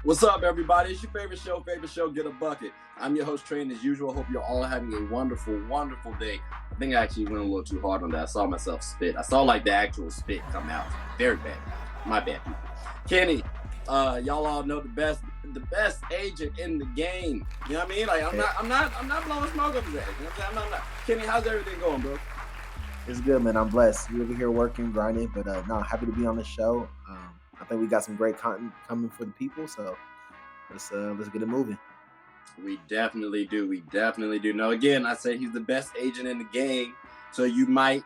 What's up, everybody? It's your favorite show, Get a Bucket. I'm your host, Train, as usual. Hope you're all having a wonderful, wonderful day. I think I actually went a little too hard on that. I saw myself spit. I saw, like, the actual spit come out. Very bad. My bad, people. Kenny, y'all all know the best agent in the game. You know what I mean? Like, I'm not blowing smoke up his ass. You know what I'm saying? I'm not. Kenny, how's everything going, bro? It's good, man. I'm blessed. We're over here working, grinding, but no, happy to be on the show. I think we got some great content coming for the people, so let's get it moving. We definitely do. Now, again, I say he's the best agent in the game, so you might,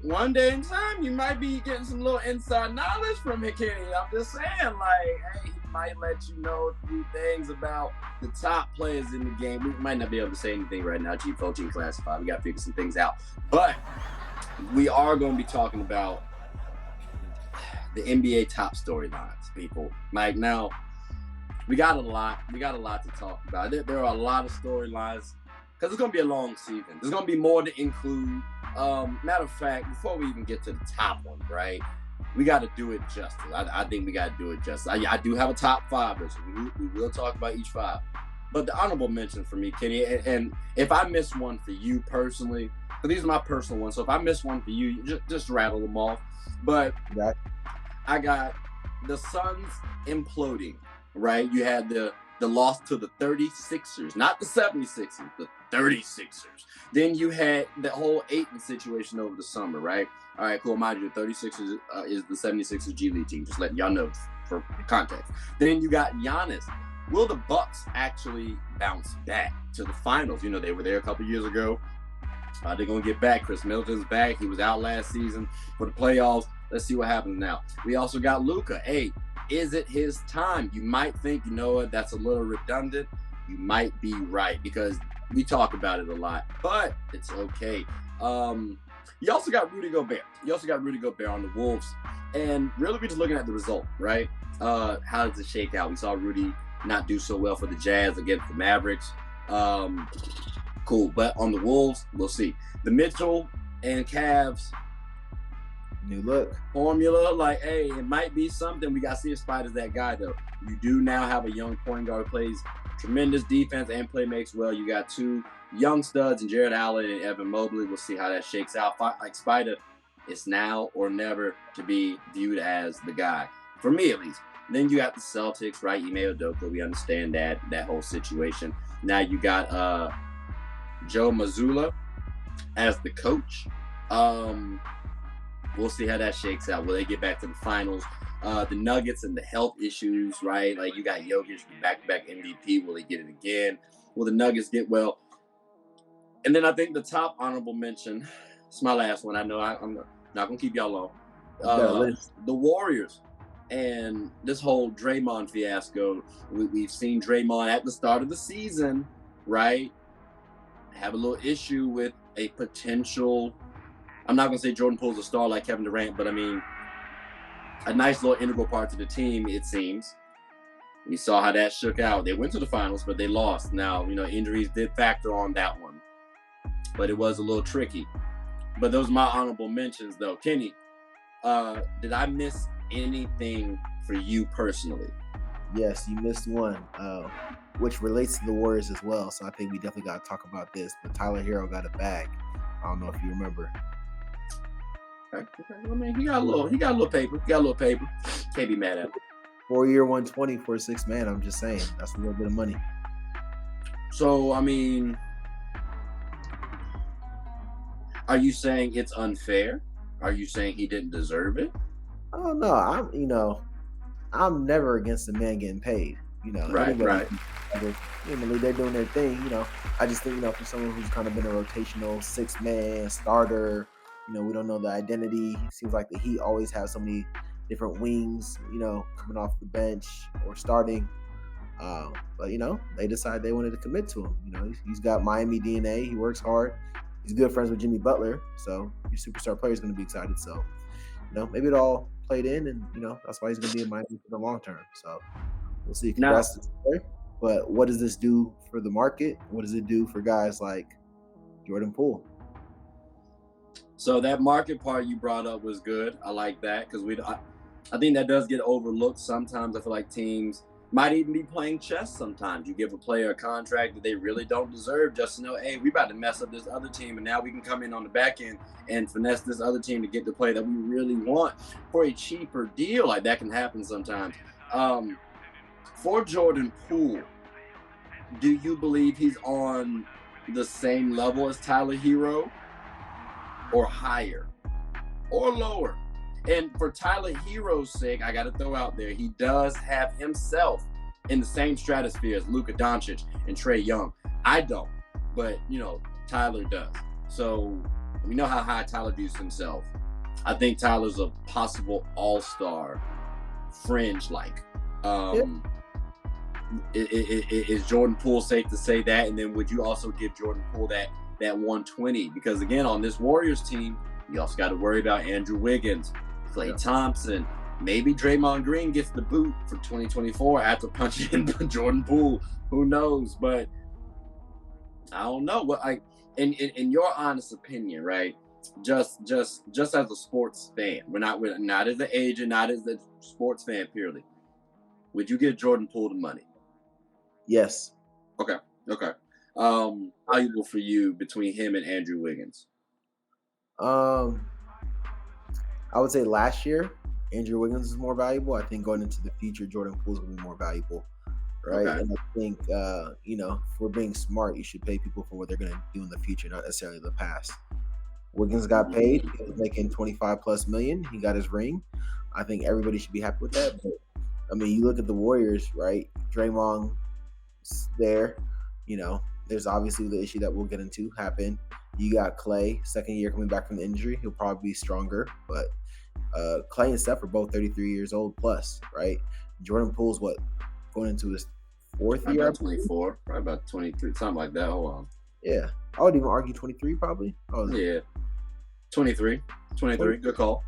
one day in time, you might be getting some little inside knowledge from him, Kenny. I'm just saying, like, hey, he might let you know a few things about the top players in the game. We might not be able to say anything right now. G14 classified. We got to figure some things out. But we are going to be talking about the NBA top storylines, people. Like, now, we got a lot to talk about. There are a lot of storylines because it's going to be a long season. There's going to be more to include. Matter of fact, before we even get to the top one, right, we got to do it justice. I think we got to do it justice. I do have a top five, so we will talk about each five. But the honorable mention for me, Kenny, and if I miss one for you personally, because these are my personal ones, so if I miss one for you, just rattle them off. But I got the Suns imploding, right? You had the loss to the 36ers, not the 76ers, the 36ers. Then you had the whole Ayton situation over the summer, right? All right, cool. Mind you, the 36ers is the 76ers G League team. Just letting y'all know for context. Then you got Giannis. Will the Bucks actually bounce back to the finals? They were there a couple years ago. They're going to get back. Chris Middleton's back. He was out last season for the playoffs. Let's see what happens now. We also got Luka. Hey, is it his time? You might think, that's a little redundant. You might be right because we talk about it a lot, but it's okay. You also got Rudy Gobert. On the Wolves. And really, we're just looking at the result, right? How does it shake out? We saw Rudy not do so well for the Jazz against the Mavericks. Cool. But on the Wolves, we'll see. The Mitchell and Cavs new look formula, like, hey, it might be something. We got to see if Spider's that guy, though. You do now have a young point guard who plays tremendous defense and play makes well. You got two young studs in Jared Allen and Evan Mobley. We'll see how that shakes out. Like, Spider, it's now or never to be viewed as the guy, for me at least. Then you got the Celtics, right? Ime Udoka, we understand that whole situation. Now you got Joe Mazzulla as the coach. We'll see how that shakes out. Will they get back to the finals? The Nuggets and the health issues, right? Like, you got Jokic, the back-to-back MVP. Will he get it again? Will the Nuggets get well? And then I think the top honorable mention, it's my last one. I know I'm not going to keep y'all long. The Warriors and this whole Draymond fiasco. We've seen Draymond at the start of the season, right, have a little issue with a potential, I'm not going to say Jordan Poole's a star like Kevin Durant, but I mean, a nice little integral part to the team, it seems. We saw how that shook out. They went to the finals, but they lost. Now, injuries did factor on that one, but it was a little tricky. But those are my honorable mentions, though. Kenny, did I miss anything for you personally? Yes, you missed one, which relates to the Warriors as well. So I think we definitely got to talk about this. But Tyler Hero got a bag. I don't know if you remember. Okay. I mean, he got a little paper. Can't be mad at him. 4-year, 120 for a 6 man. I'm just saying, that's a little bit of money. So, I mean, are you saying it's unfair? Are you saying he didn't deserve it? I don't know. I'm never against the man getting paid. Right. They're doing their thing. I just think, for someone who's kind of been a rotational 6-man starter, we don't know the identity. It seems like the Heat always have so many different wings, coming off the bench or starting. But they decided they wanted to commit to him. He's got Miami DNA. He works hard. He's good friends with Jimmy Butler, so your superstar player is going to be excited. So, maybe it all played in, and that's why he's going to be in Miami for the long term. So we'll see. Congrats to the player. But what does this do for the market? What does it do for guys like Jordan Poole? So that market part you brought up was good. I like that because I think that does get overlooked sometimes. I feel like teams might even be playing chess sometimes. You give a player a contract that they really don't deserve just to know, hey, we about to mess up this other team, and now we can come in on the back end and finesse this other team to get the play that we really want for a cheaper deal. Like, that can happen sometimes. For Jordan Poole, do you believe he's on the same level as Tyler Hero, or higher, or lower? And for Tyler Hero's sake, I got to throw out there, he does have himself in the same stratosphere as Luka Doncic and Trae Young. I don't, but, Tyler does. So we know how high Tyler views himself. I think Tyler's a possible all-star fringe-like. Is Jordan Poole safe to say that? And then would you also give Jordan Poole that 120? Because, again, on this Warriors team, you also got to worry about Andrew Wiggins, Klay Thompson. Maybe Draymond Green gets the boot for 2024 after punching Jordan Poole. Who knows? But I don't know. In your honest opinion, right? Just as a sports fan, we're not as an agent, not as a sports fan purely. Would you give Jordan Poole the money? Yes. Okay. Valuable for you between him and Andrew Wiggins? I would say last year, Andrew Wiggins is more valuable. I think going into the future, Jordan Poole is going to be more valuable, right? Okay. And I think, if we're being smart, you should pay people for what they're going to do in the future, not necessarily the past. Wiggins got paid. He was making $25+ million. He got his ring. I think everybody should be happy with that. But, you look at the Warriors, right? Draymond there. There's obviously the issue that we'll get into happened. You got Klay, second year coming back from the injury. He'll probably be stronger, but Klay and Steph are both 33 years old plus, right? Jordan Poole's going into his fourth year? About 24, probably about 23, something like that. Hold on. Yeah, I would even argue 23 probably. Yeah, 23, good call.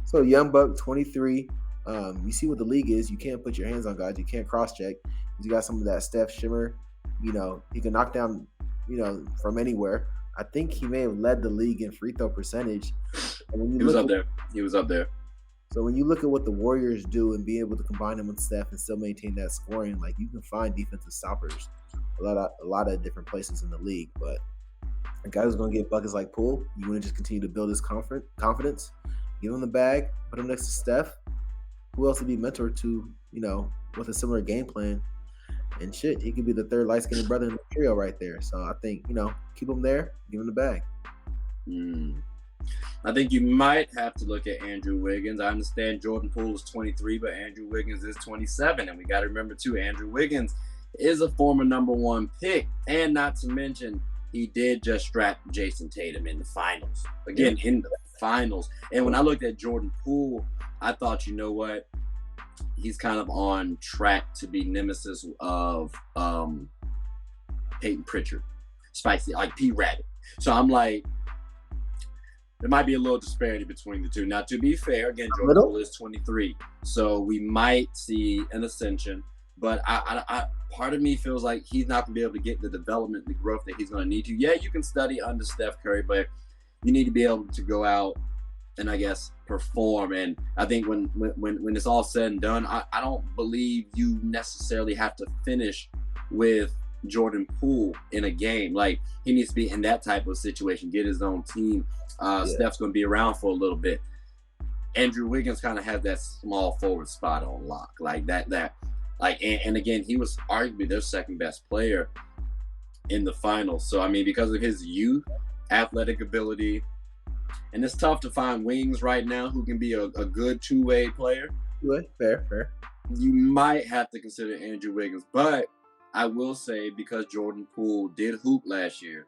So young buck, 23. You see what the league is. You can't put your hands on guys. You can't cross-check. You got some of that Steph shimmer. He can knock down, from anywhere. I think he may have led the league in free throw percentage. And when he was up there. So when you look at what the Warriors do and be able to combine them with Steph and still maintain that scoring, like, you can find defensive stoppers a lot of different places in the league. But a guy who's going to get buckets like Poole, you want to just continue to build his confidence, give him the bag, put him next to Steph. Who else would be mentored to, with a similar game plan? And shit, he could be the third light-skinned brother in the trio right there. So I think, keep him there, give him the bag. I think you might have to look at Andrew Wiggins. I understand Jordan Poole is 23, but Andrew Wiggins is 27. And we got to remember, too, Andrew Wiggins is a former number 1 pick. And not to mention, he did just strap Jason Tatum in the finals. Again, in the finals. And when I looked at Jordan Poole, I thought, you know what? He's kind of on track to be nemesis of Peyton Pritchard. Spicy, like P-Rabbit. So I'm like, there might be a little disparity between the two. Now, to be fair, again, Jordan Poole is 23. So we might see an ascension. But I part of me feels like he's not going to be able to get the development, the growth that he's going to need to. Yeah, you can study under Steph Curry, but you need to be able to go out and, I guess, perform. And I think when it's all said and done, I don't believe you necessarily have to finish with Jordan Poole in a game. Like, he needs to be in that type of situation, get his own team. Steph's going to be around for a little bit. Andrew Wiggins kind of has that small forward spot on lock, like that. And again, he was arguably their second best player in the finals. So, because of his youth, athletic ability, and it's tough to find wings right now who can be a good two-way player. Fair. You might have to consider Andrew Wiggins. But I will say, because Jordan Poole did hoop last year,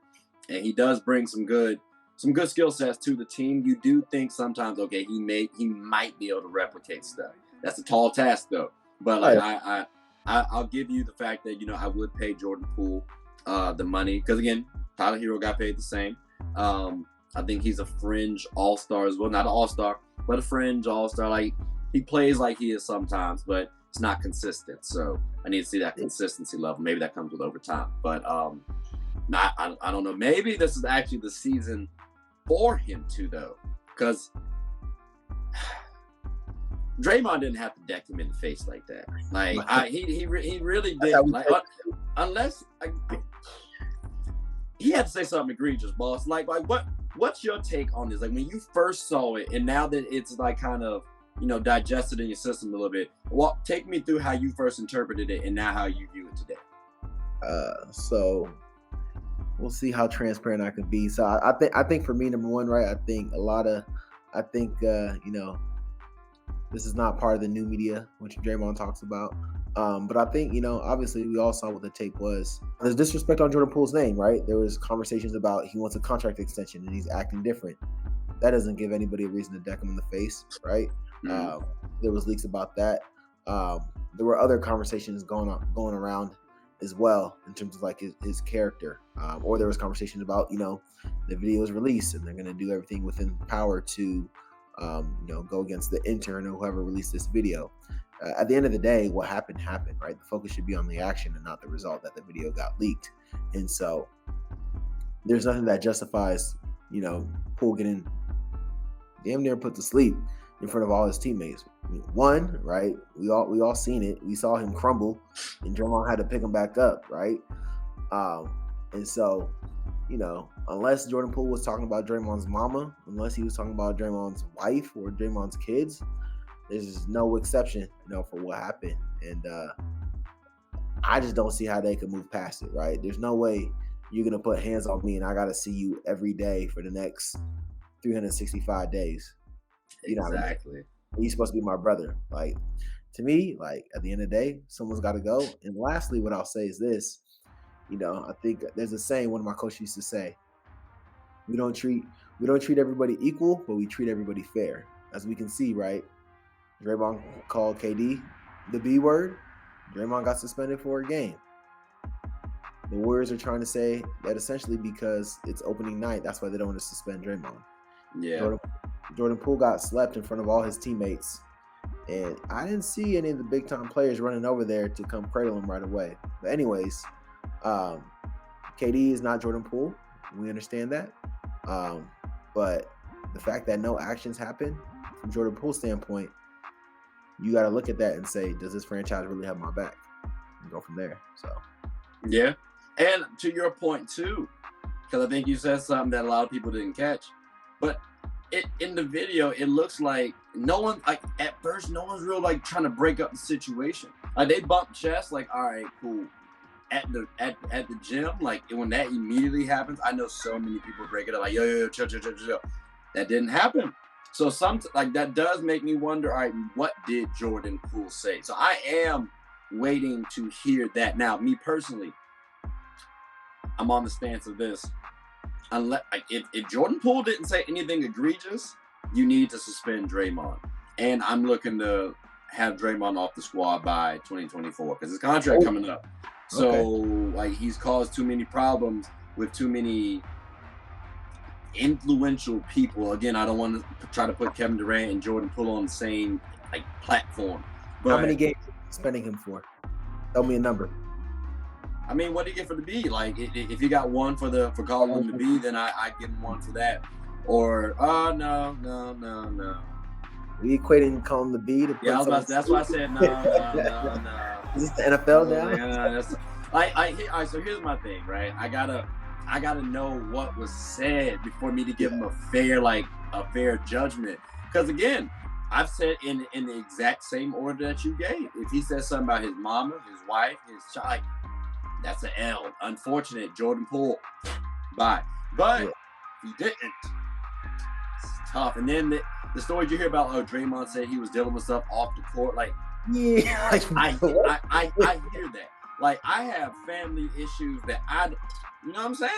and he does bring some good skill sets to the team, you do think sometimes, okay, he might be able to replicate stuff. That's a tall task, though. But I'll give you the fact that, I would pay Jordan Poole the money. Because, again, Tyler Hero got paid the same. I think he's a fringe all-star as well. Not an all-star, but a fringe all-star. Like, he plays like he is sometimes, but it's not consistent. So I need to see that consistency level. Maybe that comes with overtime. But I don't know. Maybe this is actually the season for him too, though. Because Draymond didn't have to deck him in the face like that. Like he really That's how didn't. we Like take unless he had to say something egregious, boss. Like what's your take on this? Like when you first saw it, and now that it's like kind of digested in your system a little bit. Take me through how you first interpreted it, and now how you view it today. So we'll see how transparent I can be. So I think for me, number one, right? I think this is not part of the new media, which Draymond talks about. But I think, obviously we all saw what the tape was. There's disrespect on Jordan Poole's name, right? There was conversations about he wants a contract extension and he's acting different. That doesn't give anybody a reason to deck him in the face, right? Mm-hmm. There was leaks about that. There were other conversations going around as well in terms of like his character. Or there was conversations about, the video was released and they're going to do everything within power to go against the intern or whoever released this video. At the end of the day, what happened, right? The focus should be on the action and not the result that the video got leaked. And so there's nothing that justifies, Poole getting damn near put to sleep in front of all his teammates. One, right? We all seen it. We saw him crumble and Draymond had to pick him back up, right? And so, unless Jordan Poole was talking about Draymond's mama, unless he was talking about Draymond's wife or Draymond's kids, there's no exception, for what happened. And I just don't see how they could move past it, right? There's no way you're going to put hands on me and I got to see you every day for the next 365 days. Exactly. You're supposed to be my brother. Like, to me, like, at the end of the day, someone's got to go. And lastly, what I'll say is this. I think there's a saying one of my coaches used to say, we don't treat everybody equal, but we treat everybody fair. As we can see, right? Draymond called KD the B word. Draymond got suspended for a game. The Warriors are trying to say that essentially because it's opening night, that's why they don't want to suspend Draymond. Yeah. Jordan Poole got slept in front of all his teammates. And I didn't see any of the big time players running over there to come cradle him right away. But anyways, KD is not Jordan Poole. We understand that. But the fact that no actions happen from Jordan Poole's standpoint, you got to look at that and say, does this franchise really have my back? And go from there. So, yeah. And to your point too, because I think you said something that a lot of people didn't catch, but in the video, it looks like at first, no one's real like trying to break up the situation. Like they bump chests, like, all right, cool. At the gym, like when that immediately happens, I know so many people break it up, like yo, chill. That didn't happen. So that does make me wonder, all right, what did Jordan Poole say? So I am waiting to hear that. Now, me personally, I'm on the stance of this. Unless if Jordan Poole didn't say anything egregious, you need to suspend Draymond. And I'm looking to have Draymond off the squad by 2024 because his contract coming up. So like he's caused too many problems with too many influential people. Again, I don't want to try to put Kevin Durant and Jordan Poole on the same like platform. But how many games are you spending him for? Tell me a number. I mean, what do you get for the B? Like, if you got one for calling him the B, then I give him one for that. Or no. We equating calling the B to that's why I said no. Is this the NFL now? All right, so here's my thing, right? I gotta know what was said before me to give him a fair judgment. Because again, I've said in the exact same order that you gave. If he says something about his mama, his wife, his child, that's an L. Unfortunate, Jordan Poole. Bye. But he didn't. It's tough. And then the stories you hear about, Draymond said he was dealing with stuff off the court. Like, yeah, I hear that. Like, I have family issues that you know what I'm saying?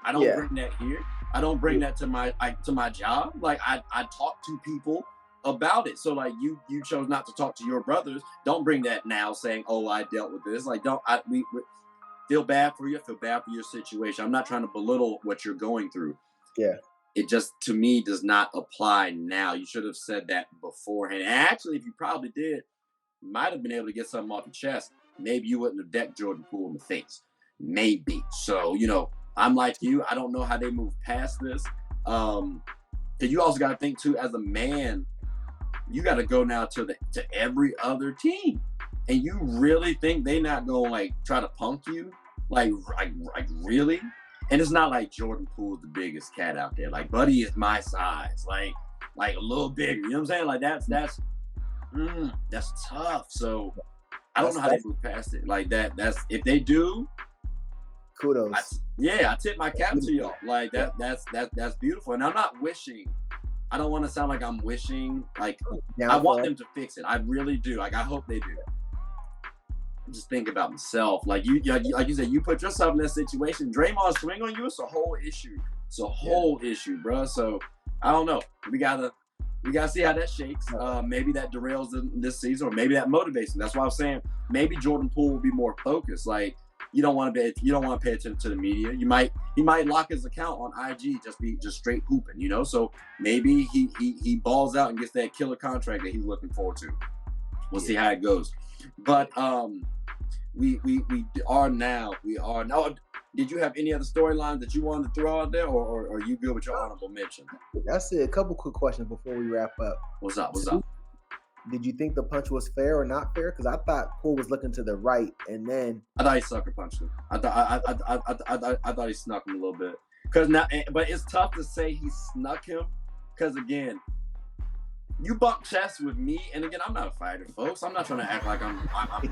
I don't bring that here. I don't bring that to my job. Like, I talk to people about it. So like you chose not to talk to your brothers. Don't bring that now saying, oh, I dealt with this. Like, we feel bad for you. I feel bad for your situation. I'm not trying to belittle what you're going through. Yeah. It just, to me, does not apply now. You should have said that beforehand. And actually, if you probably did, you might have been able to get something off your chest. Maybe you wouldn't have decked Jordan Poole in the face. Maybe. So, I'm like you. I don't know how they move past this. Because you also got to think, too, as a man, you got to go now to every other team, and you really think they not gonna like try to punk you, like really? And it's not like Jordan Poole's the biggest cat out there. Like Buddy is my size, like a little bigger. You know what I'm saying? Like that's tough. So I don't know how they move past it. Like that's if they do, kudos. I tip my cap to y'all. Like that's beautiful. And I'm not wishing. I don't want to sound like I'm wishing. Like I want them to fix it. I really do. Like I hope they do. I'm just thinking about myself. Like you said, you put yourself in that situation. Draymond swing on you. It's a whole issue. It's a whole issue, bro. So I don't know. We gotta see how that shakes. Maybe that derails this season, or maybe that motivates them. That's why I'm saying maybe Jordan Poole will be more focused. Like you don't want to pay attention to the media. He might lock his account on IG, just straight hooping, you know. So maybe he balls out and gets that killer contract that he's looking forward to. We'll see how it goes. But we are now. Did you have any other storylines that you wanted to throw out there, or are you good with your honorable mention? That's it. A couple quick questions before we wrap up. What's up? Did you think the punch was fair or not fair? Because I thought Poole was looking to the right, and then I thought he sucker punched him. I thought he snuck him a little bit. But it's tough to say he snuck him, because again, you bump chests with me, and again, I'm not a fighter, folks. I'm not trying to act like I'm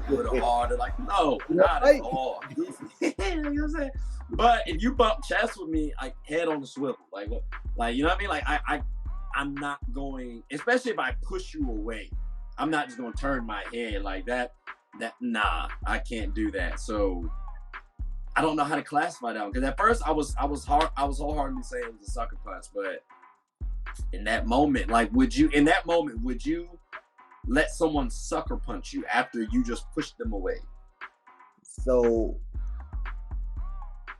good or hard. Like, no, not at all. You know what I'm saying? But if you bump chests with me, like head on the swivel, like you know what I mean? Like I'm not going, especially if I push you away, I'm not just going to turn my head like that. Nah, I can't do that. So I don't know how to classify that one, because at first I was wholeheartedly saying it was a sucker punch, but in that moment, like, would you let someone sucker punch you after you just pushed them away? So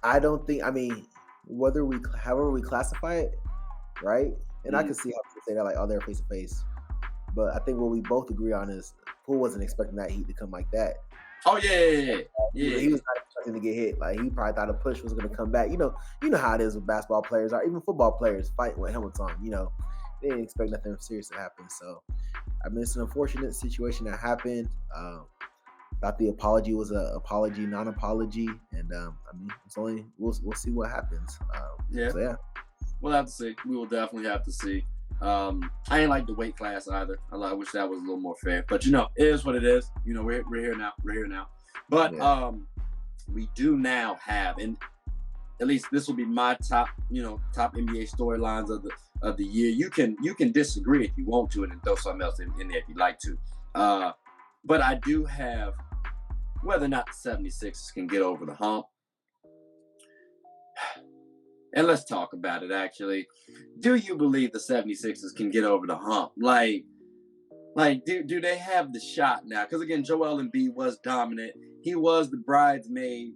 I don't think, however we classify it, right? And I can see how people say that, like, oh, they're face to face. But I think what we both agree on is Poole wasn't expecting that heat to come like that. Oh yeah. He was not expecting to get hit. Like, he probably thought a push was going to come back. You know how it is with basketball players, or even football players fighting with helmets on. You know, they didn't expect nothing serious to happen. So, it's an unfortunate situation that happened. Thought the apology was an apology, non-apology, and it's only we'll see what happens. We'll have to see. We will definitely have to see. I ain't like the weight class either. I wish that was a little more fair, but it is what it is. We're here now. But we do now have, and at least this will be my top NBA storylines of the year. You can disagree if you want to, and then throw something else in there if you'd like to. But I do have whether or not the 76ers can get over the hump. And let's talk about it, actually. Do you believe the 76ers can get over the hump? Like do they have the shot now? Because, again, Joel Embiid was dominant. He was the bridesmaid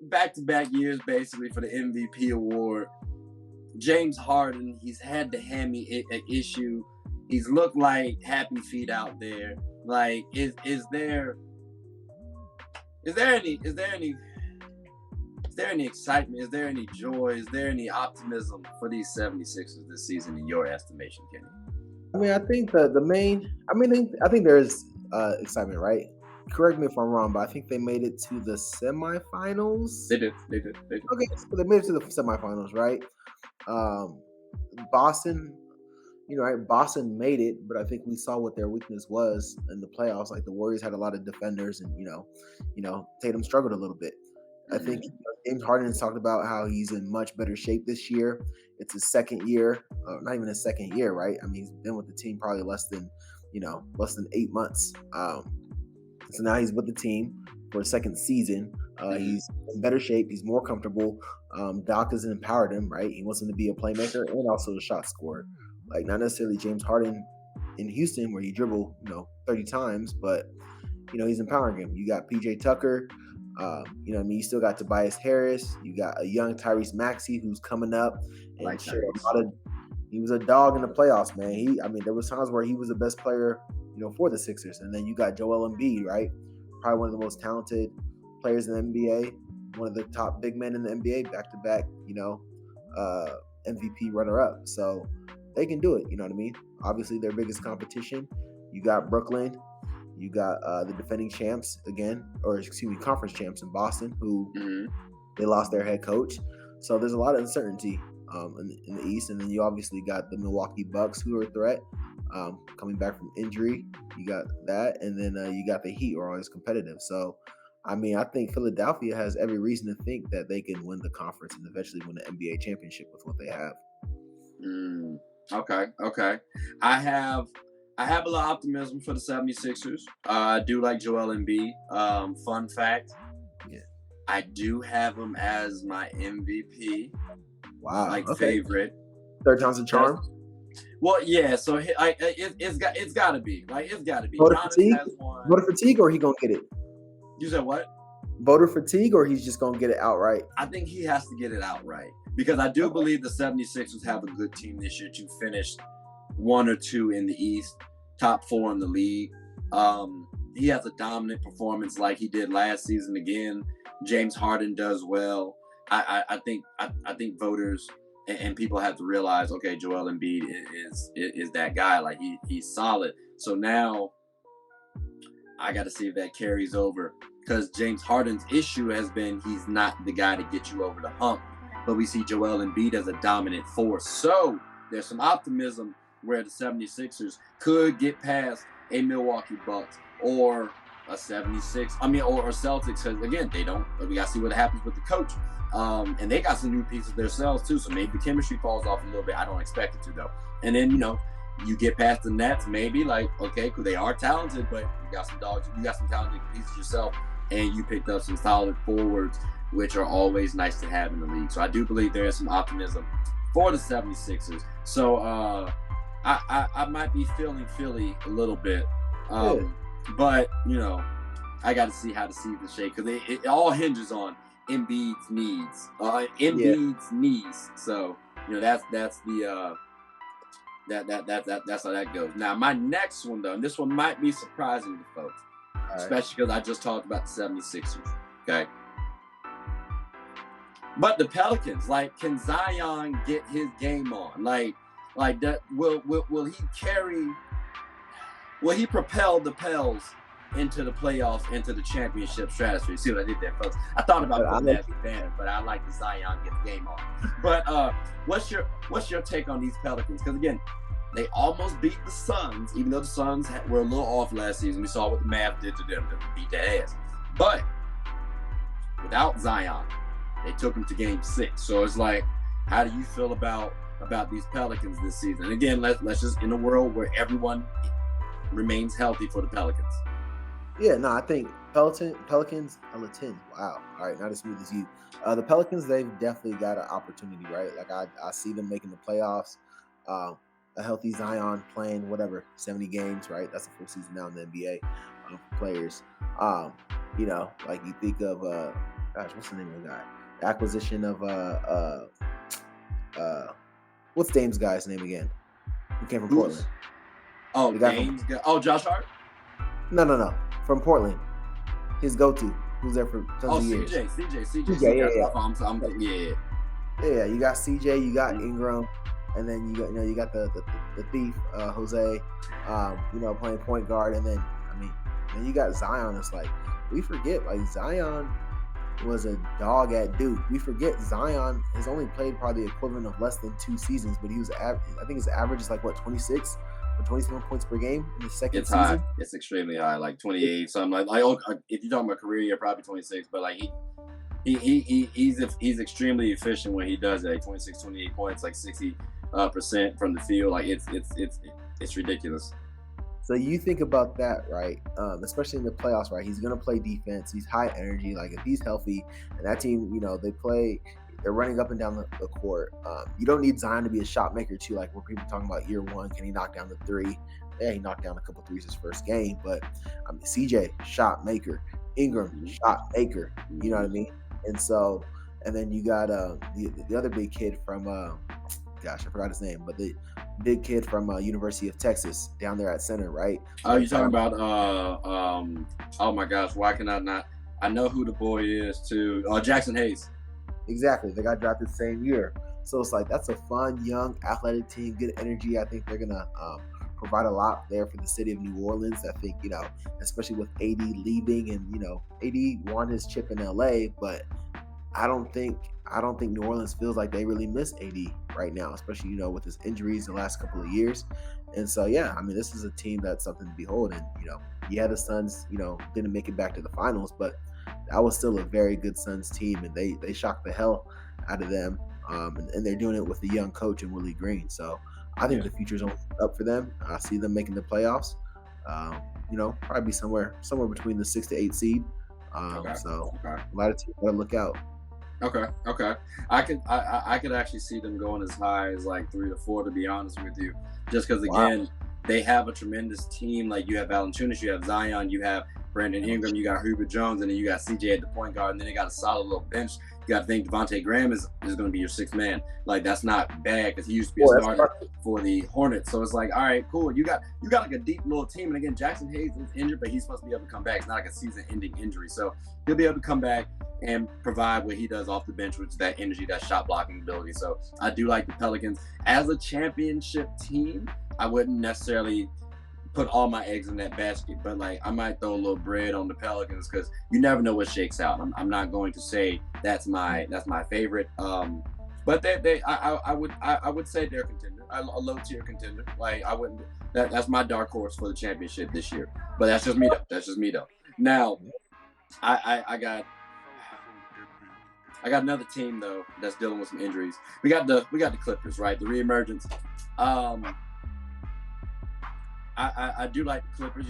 back-to-back years, basically, for the MVP award. James Harden, he's had the hammy issue. He's looked like happy feet out there. Like, is there any excitement? Is there any joy? Is there any optimism for these 76ers this season, in your estimation, Kenny? I think I think there's excitement, right? Correct me if I'm wrong, but I think they made it to the semifinals. They did. Okay, so they made it to the semifinals, right? Boston, right? Boston made it, but I think we saw what their weakness was in the playoffs. Like, the Warriors had a lot of defenders, and Tatum struggled a little bit. I think James Harden has talked about how he's in much better shape this year. It's his second year, not even his second year, right? He's been with the team probably less than 8 months. So now he's with the team for a second season. He's in better shape. He's more comfortable. Doc has empowered him, right? He wants him to be a playmaker and also a shot scorer. Like, not necessarily James Harden in Houston where he dribbled, 30 times, but, he's empowering him. You got PJ Tucker. You still got Tobias Harris. You got a young Tyrese Maxey who's coming up. And he was a dog in the playoffs, man. There was times where he was the best player, for the Sixers. And then you got Joel Embiid, right? Probably one of the most talented players in the NBA, one of the top big men in the NBA, back-to-back, MVP runner-up. So they can do it, you know what I mean? obviously their biggest competition. You got Brooklyn. You got the defending champs again, or excuse me, conference champs in Boston, who they lost their head coach. So there's a lot of uncertainty in the East. And then you obviously got the Milwaukee Bucks, who are a threat, coming back from injury. You got that. And then you got the Heat, who are always competitive. So, I mean, I think Philadelphia has every reason to think that they can win the conference and eventually win the NBA championship with what they have. Okay. I have a lot of optimism for the 76ers. I do like Joel Embiid. Fun fact, I do have him as my MVP. Wow. Favorite. Third time's a charm. Well, yeah. So it's got to be. It's got to be. Voter fatigue? Voter fatigue, or he gonna get it? You said what? Voter fatigue, or he's just gonna get it outright? I think he has to get it outright because I do believe the 76ers have a good team this year to finish 1 or 2 in the East, top 4 in the league. He has a dominant performance like he did last season again. James Harden does well. I think voters and people have to realize, okay, Joel Embiid is that guy. Like he's solid. So now I got to see if that carries over, because James Harden's issue has been he's not the guy to get you over the hump. But we see Joel Embiid as a dominant force. So there's some optimism where the 76ers could get past a Milwaukee Bucks or a 76, or Celtics, because again, we got to see what happens with the coach. And they got some new pieces themselves too, so maybe the chemistry falls off a little bit. I don't expect it to though. And then, you get past the Nets, maybe okay, because they are talented, but you got some talented pieces yourself, and you picked up some solid forwards, which are always nice to have in the league. So I do believe there is some optimism for the 76ers. So I might be feeling Philly a little bit. But, I got to see how the season shake, because it all hinges on Embiid's needs. Needs. So, that's the that's how that goes. Now, my next one, though, and this one might be surprising to folks, especially because I just talked about the 76ers, okay? But the Pelicans, can Zion get his game on? Like that, will he carry? Will he propel the Pels into the playoffs, into the championship stratosphere? See what I did there, folks? I thought about putting that banner, but I like the Zion get the game on. But what's your take on these Pelicans? Because again, they almost beat the Suns, even though the Suns were a little off last season. We saw what the Mavs did to them to beat that ass. But without Zion, they took them to Game 6. So it's like, how do you feel about these Pelicans this season? And again, let's just, in a world where everyone remains healthy for the Pelicans. Yeah, no, I think Pelicans, wow. All right, not as smooth as you. The Pelicans, they've definitely got an opportunity, right? Like I see them making the playoffs. A healthy Zion playing 70 games, right? That's a full season now in the NBA for players. Like you think of what's the name of the guy? The acquisition of what's Dame's guy's name again? Who came from Portland? Oh, Dame's guy. Oh, Josh Hart? No. From Portland. His go-to. Who's there for tons of years? CJ. Yeah. Yeah, you got CJ, you got Ingram, and then you got the thief, Jose, playing point guard, and then you got Zion. It's like, we forget, Zion was a dog at Duke. We forget Zion has only played probably the equivalent of less than 2 seasons, but he was I think his average is 26 or 27 points per game in the second season. High. It's extremely high, 28. Something if you're talking about career year, probably 26, but he's extremely efficient when he does it. 26, 28 points, 60% from the field. It's ridiculous. So you think about that, right? Especially in the playoffs, right? He's gonna play defense. He's high energy. If he's healthy, and that team, they're running up and down the court. You don't need Zion to be a shot maker too, like where people talking about year one. Can he knock down the 3? Yeah, he knocked down a couple threes his first game, but CJ, shot maker. Ingram, shot maker. You know what I mean? And then you got the other big kid from I forgot his name, but the big kid from University of Texas down there at center, right? Oh, you're talking about oh my gosh, why can I not? I know who the boy is too. Jackson Hayes. Exactly. They got drafted the same year. So it's that's a fun, young, athletic team, good energy. I think they're going to provide a lot there for the city of New Orleans. I think, especially with AD leaving, and AD won his chip in LA, but I don't think New Orleans feels like they really miss AD right now, especially with his injuries the last couple of years. And so yeah, I mean, this is a team that's something to behold. And yeah, the Suns didn't make it back to the finals, but that was still a very good Suns team, and they shocked the hell out of them. And they're doing it with a young coach and Willie Green. So I think the future's up for them. I see them making the playoffs. Probably be somewhere between the 6 to 8 seed. So a lot of teams gotta look out. Okay. I could actually see them going as high as like 3 to 4, to be honest with you. Just because again, they have a tremendous team. Like you have Valanciunas, you have Zion, you have Brandon Ingram, you got Hubert Jones, and then you got CJ at the point guard, and then they got a solid little bench. You got to think Devontae Graham is going to be your sixth man. Like that's not bad because he used to be a starter for the Hornets. So it's like, all right, cool. You got like a deep little team. And again, Jackson Hayes is injured, but he's supposed to be able to come back. It's not like a season-ending injury, so he'll be able to come back and provide what he does off the bench, which is that energy, that shot blocking ability. So I do like the Pelicans as a championship team. I wouldn't necessarily put all my eggs in that basket, but like I might throw a little bread on the Pelicans because you never know what shakes out. I'm not going to say that's my favorite, but I would say they're a contender, a low tier contender. Like I wouldn't. That's my dark horse for the championship this year. But that's just me though. Now, I got another team though that's dealing with some injuries. We got the Clippers, right? The reemergence. I do like the Clippers.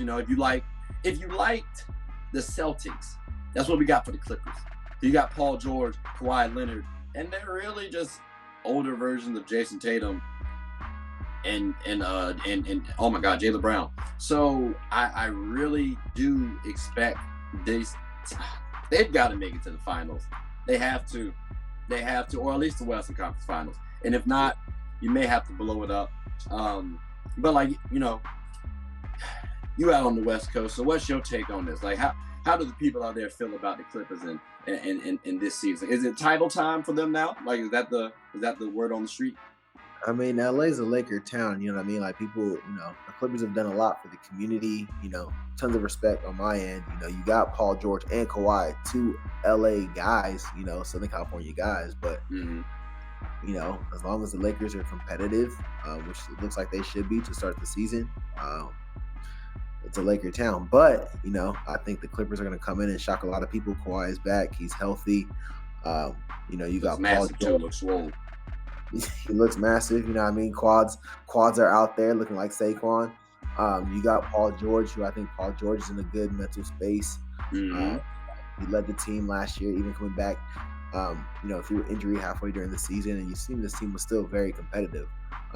If you liked the Celtics, that's what we got for the Clippers. So you got Paul George, Kawhi Leonard, and they're really just older versions of Jason Tatum and oh my God, Jaylen Brown. So I really do expect this. They've got to make it to the finals. They have to, or at least the Western Conference Finals. And if not, you may have to blow it up. But like you out on the West Coast, so what's your take on this? Like, how do the people out there feel about the Clippers in this season? Is it title time for them now? Like, is that the word on the street? I mean, LA's a Laker town, you know what I mean? Like people, the Clippers have done a lot for the community, tons of respect on my end. You got Paul George and Kawhi, two LA guys, Southern California guys, but as long as the Lakers are competitive, which it looks like they should be to start the season, it's a Laker town. But, I think the Clippers are going to come in and shock a lot of people. Kawhi is back. He's healthy. You got Paul George. Looks swole. He looks massive. You know what I mean? Quads are out there looking like Saquon. You got Paul George, who I think Paul George is in a good mental space. Mm-hmm. He led the team last year, even coming back, through injury halfway during the season. And you see this team was still very competitive.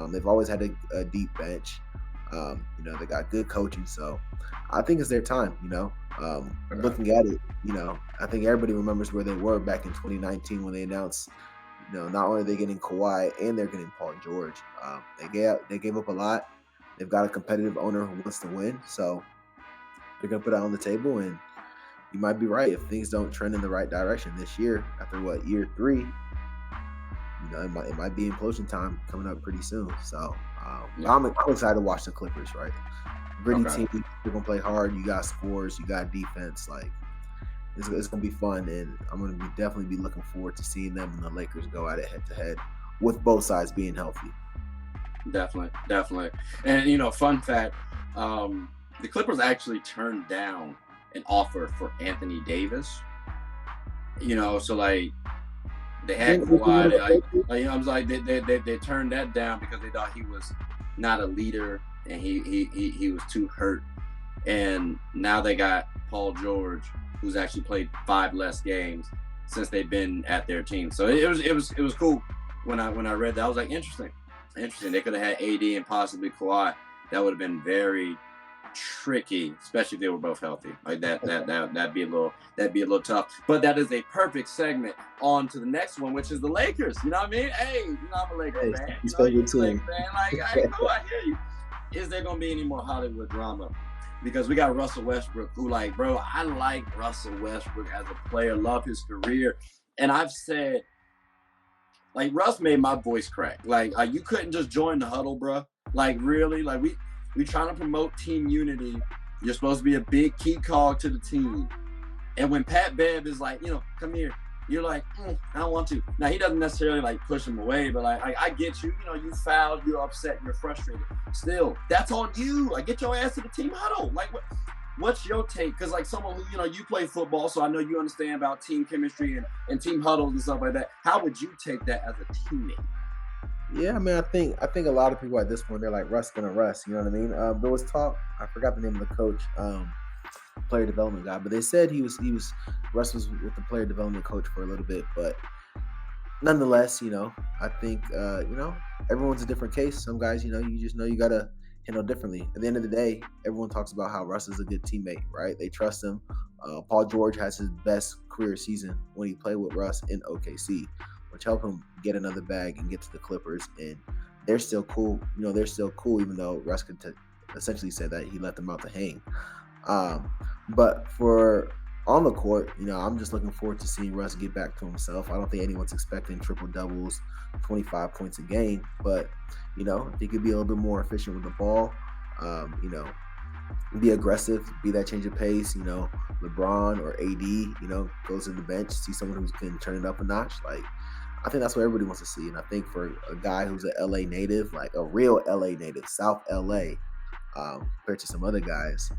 They've always had a deep bench. They got good coaching. So I think it's their time, Looking at it, I think everybody remembers where they were back in 2019 when they announced, not only are they getting Kawhi and they're getting Paul George. They gave up a lot. They've got a competitive owner who wants to win. So they're going to put it on the table, and you might be right. If things don't trend in the right direction this year, after year 3, it might be implosion time coming up pretty soon. So I'm excited to watch the Clippers, right? Gritty team, they're going to play hard. You got scores, you got defense. Like, it's going to be fun, and I'm going to definitely be looking forward to seeing them and the Lakers go at it head-to-head with both sides being healthy. Definitely. And, fun fact, the Clippers actually turned down an offer for Anthony Davis. So, like, they had Kawhi. I was like, they turned that down because they thought he was not a leader and he was too hurt. And now they got Paul George, who's actually played 5 less games since they've been at their team. So it was cool when I read that. I was like, interesting. They could have had AD and possibly Kawhi. That would have been very tricky, especially if they were both healthy. Like that'd be a little tough. But that is a perfect segment on to the next one, which is the Lakers. You know what I mean? Hey, I'm a Lakers fan. You're a Lakers fan. Like, cool, I hear you. Is there gonna be any more Hollywood drama? Because we got Russell Westbrook, who, like, bro, I like Russell Westbrook as a player, love his career. And I've said, like, Russ made my voice crack. Like, you couldn't just join the huddle, bro. Like, really? Like, We're trying to promote team unity. You're supposed to be a big key cog to the team. And when Pat Bev is like, come here, you're like, I don't want to. Now, he doesn't necessarily like push him away, but like, I get you. You fouled, you're upset, you're frustrated. Still, that's on you. Like, get your ass to the team huddle. Like, what's your take? Because like someone who, you play football, so I know you understand about team chemistry and team huddles and stuff like that. How would you take that as a teammate? Yeah, I mean, I think a lot of people at this point, they're like, Russ gonna Russ, you know what I mean? There was talk, I forgot the name of the coach, player development guy, but they said Russ was with the player development coach for a little bit, but nonetheless, I think everyone's a different case. Some guys, you just know you gotta handle differently. At the end of the day, everyone talks about how Russ is a good teammate, right? They trust him. Paul George has his best career season when he played with Russ in OKC, which helped him get another bag and get to the Clippers. And they're still cool. They're still cool, even though Russ could essentially said that he let them out to hang. But for on the court, I'm just looking forward to seeing Russ get back to himself. I don't think anyone's expecting triple doubles, 25 points a game, but if he could be a little bit more efficient with the ball, be aggressive, be that change of pace, LeBron or AD, goes to the bench, see someone who can turn it up a notch. Like, I think that's what everybody wants to see. And I think for a guy who's an LA native, like a real LA native, South LA, compared to some other guys,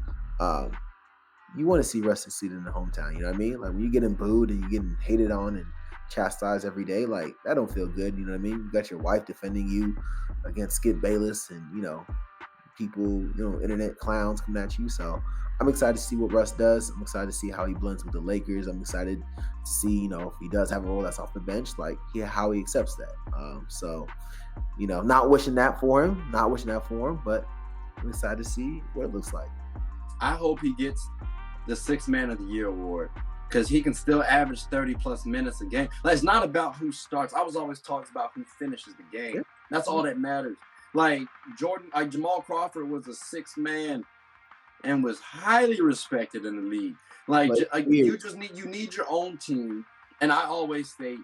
you want to see Russ succeed in the hometown. You know what I mean? Like when you're getting booed and you're getting hated on and chastised every day, like that don't feel good. You know what I mean? You got your wife defending you against Skip Bayless and, people, internet clowns coming at you. So I'm excited to see what Russ does. I'm excited to see how he blends with the Lakers. I'm excited to see, if he does have a role that's off the bench, like how he accepts that. Not wishing that for him, but I'm excited to see what it looks like. I hope he gets the 6th Man of the Year award because he can still average 30+ minutes a game. Like, it's not about who starts. I was always talking about who finishes the game. Yeah. That's all that matters. Like Jamal Crawford was a 6th man and was highly respected in the league. You need your own team. And I always say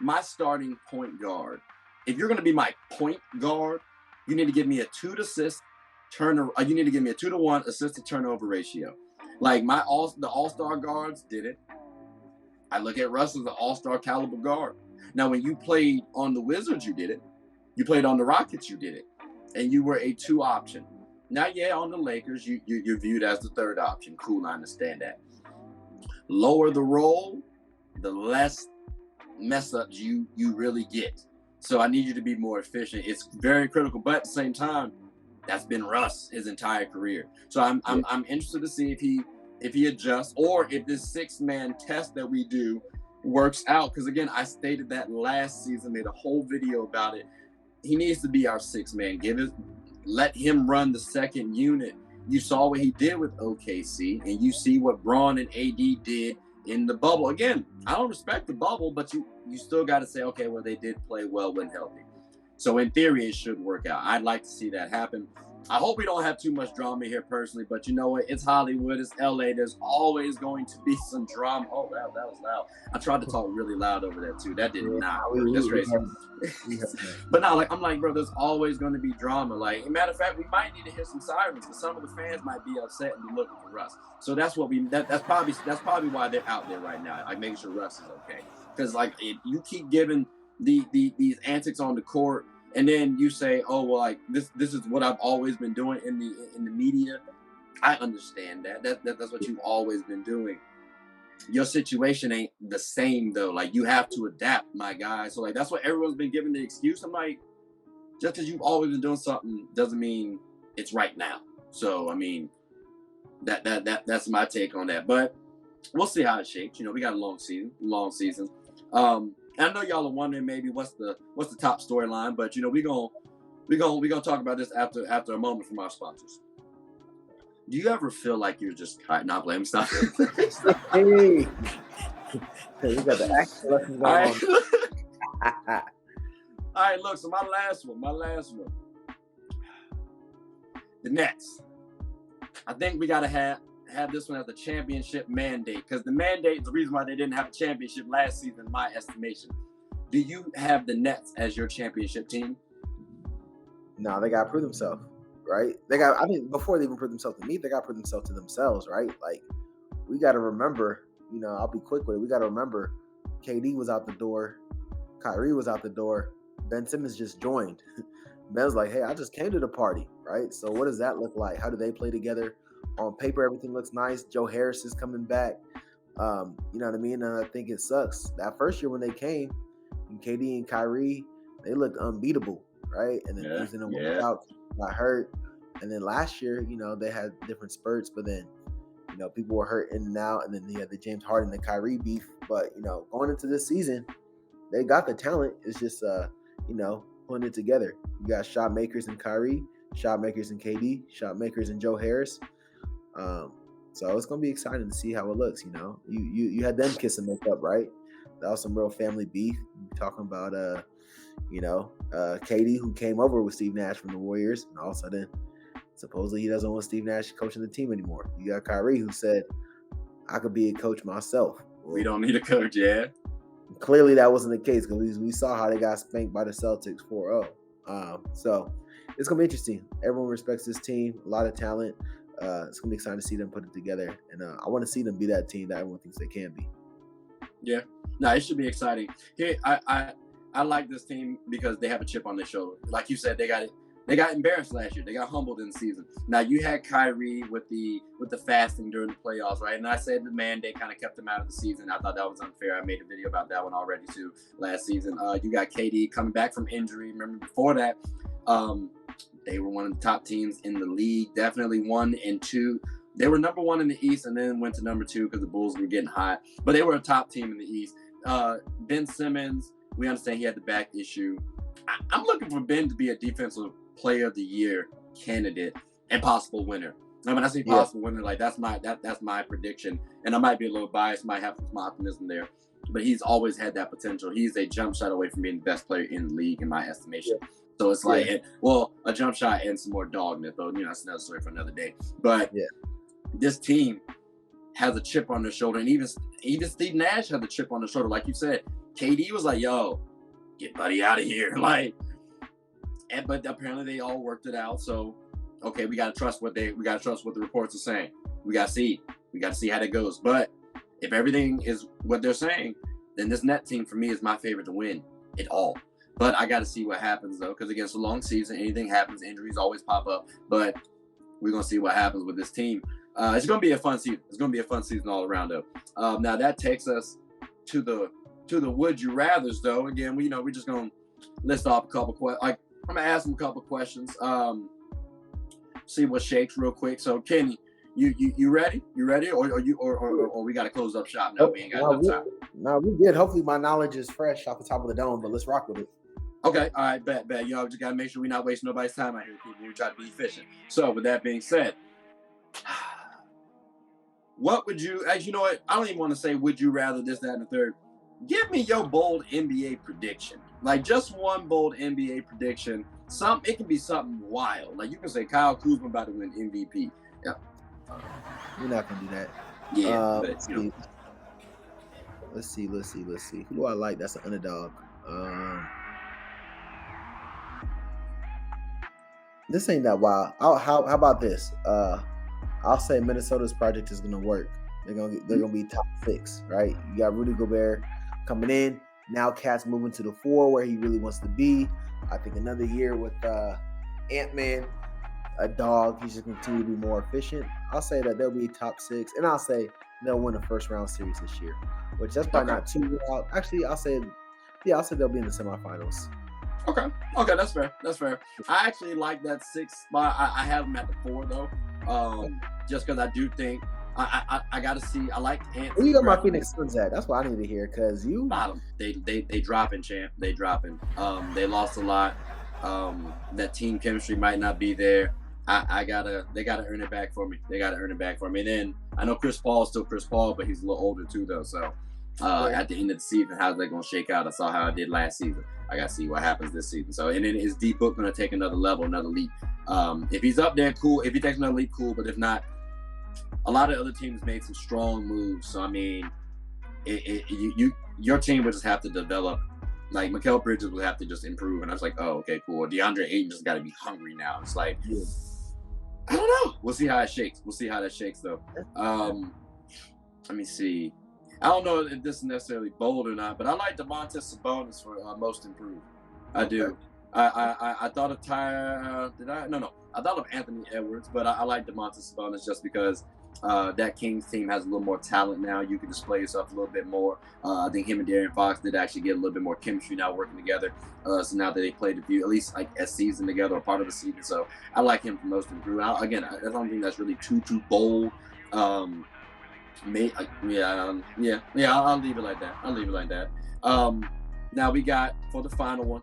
my starting point guard, if you're going to be my point guard, you need to give me a 2 to 1 assist to turnover ratio. Like the all-star guards did it. I look at Russ as an all-star caliber guard. Now, when you played on the Wizards, you did it. You played on the Rockets, you did it. And you were a 2 option. Now, on the Lakers, you're viewed as the 3rd option. Cool, I understand that. Lower the role, the less mess ups you really get. So I need you to be more efficient. It's very critical, but at the same time, that's been Russ his entire career. So I'm interested to see if he adjusts or if this 6-man test that we do works out. Because again, I stated that last season, made a whole video about it. He needs to be our 6th man. Let him run the second unit. You saw what he did with OKC, and you see what Braun and AD did in the bubble. Again, I don't respect the bubble, but you still got to say, okay, well, they did play well when healthy. So in theory, it should work out. I'd like to see that happen. I hope we don't have too much drama here personally, but you know what? It's Hollywood. It's LA. There's always going to be some drama. Oh, wow, that was loud. I tried to talk really loud over that too. That did not work. That's crazy. But no, I'm like, bro, there's always going to be drama. Like, matter of fact, we might need to hear some sirens because some of the fans might be upset and be looking for Russ. So that's what that's probably why they're out there right now, like making sure Russ is okay. Because like if you keep giving these antics on the court, and then you say, "Oh, well, like this is what I've always been doing in the media." I understand that. That's what you've always been doing. Your situation ain't the same though. Like you have to adapt, my guy. So like that's what everyone's been giving the excuse. I'm like, just because you've always been doing something doesn't mean it's right now. So I mean, that's my take on that. But we'll see how it shapes. We got a long season. I know y'all are wondering maybe what's the top storyline, but we're gonna talk about this after a moment from our sponsors. Do you ever feel like you're just not blaming stuff? Hey, we got the action lessons going on. All right, look. So my last one. The Nets. I think we gotta have this one as the championship mandate because the mandate is the reason why they didn't have a championship last season, in my estimation. Do you have the Nets as your championship team? No, they gotta prove themselves. right? I think before they even put themselves to me, they got to put themselves to themselves, right? Like, we got to remember, I'll be quick with it. We got to remember KD was out the door. Kyrie was out the door. Ben Simmons just joined. Ben's like, hey, I just came to the party, right? So what does that look like? How do they play together? On paper, everything looks nice. Joe Harris is coming back. You know what I mean? And I think it sucks. That first year when they came, KD and Kyrie, they looked unbeatable, right? And then things didn't work out, got hurt. And then last year, they had different spurts, but then, people were hurt in and out. And then they had the James Harden and Kyrie beef. But, going into this season, they got the talent. It's just, putting it together. You got shot makers in Kyrie, shot makers in KD, shot makers in Joe Harris. So it's gonna be exciting to see how it looks. You had them kiss and make up, right? That was some real family beef. Talking about KD, who came over with Steve Nash from the Warriors, and all of a sudden, supposedly he doesn't want Steve Nash coaching the team anymore. You got Kyrie, who said, "I could be a coach myself." Well, we don't need a coach, yeah. Clearly, that wasn't the case because we saw how they got spanked by the Celtics 4-0. So it's gonna be interesting. Everyone respects this team, a lot of talent. It's gonna be exciting to see them put it together, and I want to see them be that team that everyone thinks they can be. Yeah, no, it should be exciting. Here, I like this team because they have a chip on their shoulder. Like you said, they got embarrassed last year. They got humbled in the season. Now you had Kyrie with the fasting during the playoffs, right? And I said the mandate kind of kept him out of the season. I thought that was unfair. I made a video about that one already too last season. You got KD coming back from injury. Remember before that, they were one of the top teams in the league. Definitely 1 and 2. They were number 1 in the East and then went to number 2 because the Bulls were getting hot. But they were a top team in the East. Ben Simmons, we understand he had the back issue. I'm looking for Ben to be a defensive player of the year candidate and possible winner. And when I say possible winner, like that's my prediction. And I might be a little biased, might have some optimism there. But he's always had that potential. He's a jump shot away from being the best player in the league, in my estimation. So it's like, a jump shot and some more dogness, though. That's another story for another day. But this team has a chip on their shoulder, and even Steve Nash had the chip on their shoulder. Like you said, KD was like, "Yo, get buddy out of here!" But apparently they all worked it out. So, okay, we gotta trust what the reports are saying. We gotta see how that goes. But if everything is what they're saying, then this net team for me is my favorite to win it all. But I got to see what happens, though, because against a long season, anything happens. Injuries always pop up. But we're going to see what happens with this team. It's going to be a fun season. It's going to be a fun season all around, though. Now, that takes us to the would you rathers, though. Again, we're just going to list off a couple questions. I'm going to ask them a couple questions. See what shakes real quick. So, Kenny, you ready? You ready? Or we got to close up shop now? We ain't got enough time. No, we good. Hopefully my knowledge is fresh off the top of the dome, but let's rock with it. Okay, all right, bet. Y'all just got to make sure we're not wasting nobody's time out here. We try to be efficient. So, with that being said, what would you, you know what? I don't even want to say would you rather this, that, and the third. Give me your bold NBA prediction. Like, just one bold NBA prediction. It can be something wild. Like, you can say Kyle Kuzma about to win MVP. Yeah. We're not going to do that. Yeah, Let's see. Who do I like? That's an underdog. This ain't that wild. How about this? I'll say Minnesota's project is gonna work. They're gonna be top 6, right? You got Rudy Gobert coming in. Now Cat's moving to the 4 where he really wants to be. I think another year with Ant-Man, a dog, he's just gonna continue to be more efficient. I'll say that they'll be top 6, and I'll say they'll win a first round series this year. Which that's probably not too wild. Actually, I'll say they'll be in the semifinals. Okay, that's fair. I actually like that 6th spot. I have them at the 4 though, just because I do think I got to see. I like Ant. Where you got my Phoenix Suns at? That's what I need to hear because you bottom. They dropping, champ. They dropping. They lost a lot. That team chemistry might not be there. They gotta earn it back for me. And then I know Chris Paul is still Chris Paul, but he's a little older too though. So at the end of the season, how's that gonna shake out? I saw how I did last season. I gotta see what happens this season. So and then is D Book gonna take another level, another leap? If he's up there, cool. If he takes another leap, cool. But if not, a lot of other teams made some strong moves. So I mean, your team would just have to develop. Like Mikal Bridges would have to just improve, and I was like, oh, okay, cool. DeAndre Ayton just got to be hungry now. It's like, I don't know. We'll see how it shakes. We'll see how that shakes, though. Let me see. I don't know if this is necessarily bold or not, but I like Domantas Sabonis for most improved. I do. I thought of did I? No. I thought of Anthony Edwards, but I like Domantas Sabonis just because that Kings team has a little more talent now. You can display yourself a little bit more. I think him and De'Aaron Fox did actually get a little bit more chemistry now working together. So now that they played at least like a season together or part of the season. So I like him for most improved. Again, I don't think that's really too bold. I'll leave it like that. Now we got for the final one,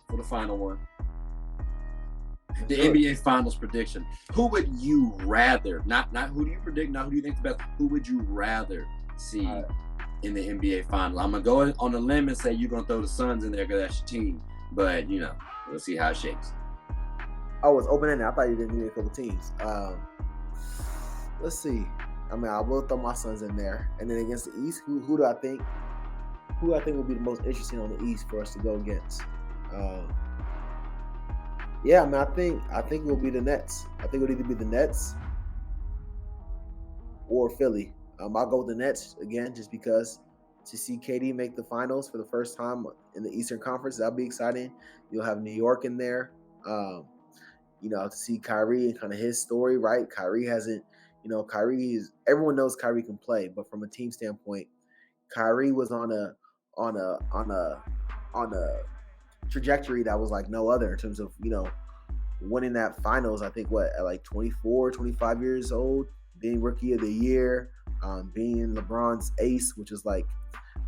the NBA Finals prediction. Who would you rather, not who do you predict, not who do you think the best, who would you rather see in the NBA Finals? I'm going to go on a limb and say you're going to throw the Suns in there because that's your team. But, we'll see how it shakes. I was open-ended. I thought you didn't need a couple teams. Let's see. I mean, I will throw my Suns in there. And then against the East, who do I think will be the most interesting on the East for us to go against? Yeah, I mean, I think it will be the Nets. I think it'll either be the Nets or Philly. I'll go with the Nets again, just because to see KD make the finals for the first time in the Eastern Conference, that'll be exciting. You'll have New York in there. To see Kyrie and kind of his story, right? Kyrie hasn't, everyone knows Kyrie can play, but from a team standpoint, Kyrie was on a trajectory that was like no other in terms of, winning that finals. I think at like 24, 25 years old, being rookie of the year, being LeBron's ace, which is like,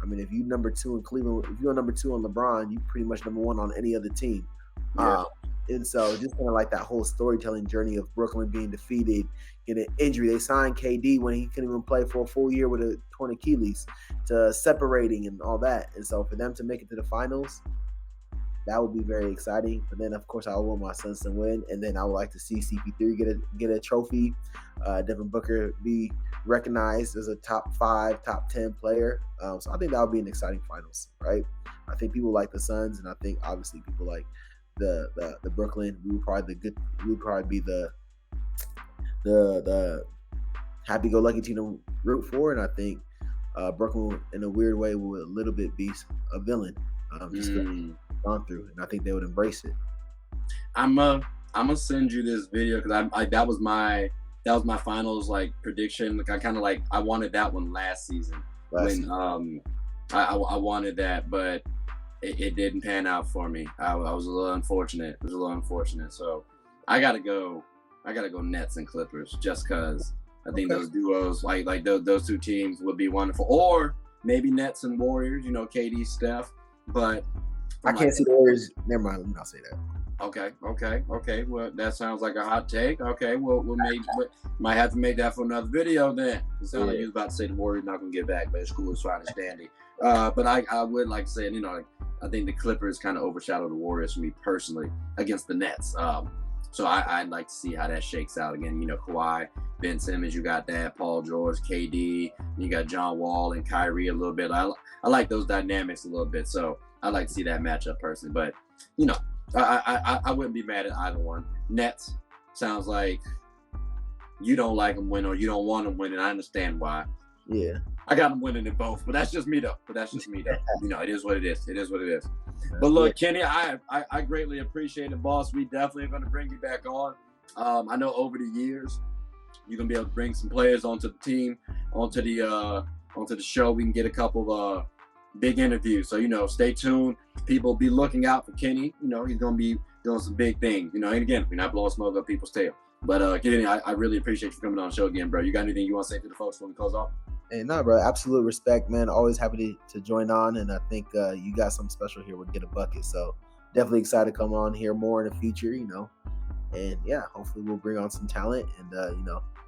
I mean, if you number 2 in Cleveland, if you're number 2 on LeBron, you pretty much number 1 on any other team. Yeah. And so just kind of like that whole storytelling journey of Brooklyn being defeated, getting an injury. They signed KD when he couldn't even play for a full year with a torn Achilles, to separating and all that. And so for them to make it to the finals, that would be very exciting. But then, of course, I want my Suns to win. And then I would like to see CP3 get a trophy. Devin Booker be recognized as a top 5, top 10 player. So I think that would be an exciting finals, right? I think people like the Suns, and I think obviously people like the Brooklyn. We would probably be the happy-go-lucky team to root for, and I think Brooklyn, in a weird way, will a little bit be a villain. Just gone through, and I think they would embrace it. I'm gonna send you this video because that was my finals like prediction. Like I wanted that one last season. I wanted that, but it didn't pan out for me. I was a little unfortunate. So I gotta go Nets and Clippers just because I think those duos like those two teams would be wonderful. Or maybe Nets and Warriors. KD, Steph. But I can't see the Warriors. Never mind. Let me not say that. Okay. Well, that sounds like a hot take. Okay. Well, we might have to make that for another video then. It sounds like you was about to say the Warriors not gonna get back, but it's cool. It's fine. It's dandy. But I would like to say, I think the Clippers kind of overshadow the Warriors for me personally against the Nets. So I'd like to see how that shakes out again. Kawhi, Ben Simmons, you got that, Paul George, KD, you got John Wall and Kyrie a little bit. I like those dynamics a little bit. So I'd like to see that matchup personally. But, I wouldn't be mad at either one. Nets sounds like you don't like them win or you don't want them winning. I understand why. Yeah. I got them winning in both, but that's just me though. It is what it is. But look, Kenny, I greatly appreciate it, boss. We definitely are going to bring you back on. I know over the years you're going to be able to bring some players onto the team, onto the show. We can get a couple of big interviews. So, stay tuned. People be looking out for Kenny. He's going to be doing some big things. And again, we're not blowing smoke up people's tail. But Kenny, I really appreciate you coming on the show again, bro. You got anything you want to say to the folks when we close off? Hey, no, bro. Absolute respect, man. Always happy to join on, and I think you got something special here with Get a Bucket. So definitely excited to come on here more in the future, And yeah, hopefully we'll bring on some talent and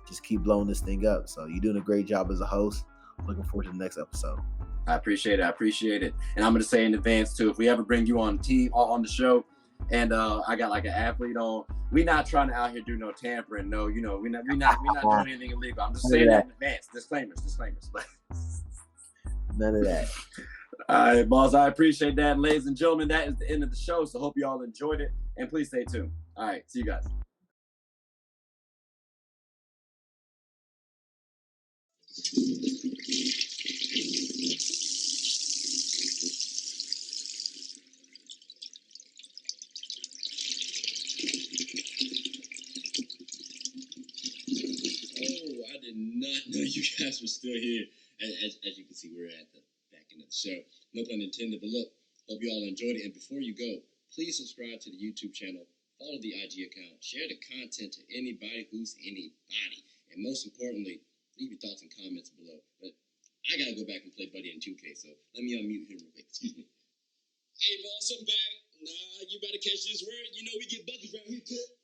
just keep blowing this thing up. So you're doing a great job as a host. Looking forward to the next episode. I appreciate it. And I'm going to say in advance too, if we ever bring you on the team or on the show, and I got like an athlete on, we're not trying to out here do no tampering. No, we're not doing anything illegal. I'm just saying that in advance. Disclaimers. None of that. All right, boss. I appreciate that. And ladies and gentlemen, that is the end of the show. So hope you all enjoyed it. And please stay tuned. All right. See you guys. I did not know you guys were still here. As you can see, we're at the back end of the show. No pun intended, but look, hope you all enjoyed it. And before you go, please subscribe to the YouTube channel, follow the IG account, share the content to anybody who's anybody. And most importantly, leave your thoughts and comments below. But I gotta go back and play Buddy in 2K, so let me unmute him real quick. Excuse me. Hey, boss, I'm back. Nah, you better catch this word. You know we get buckets right here, too.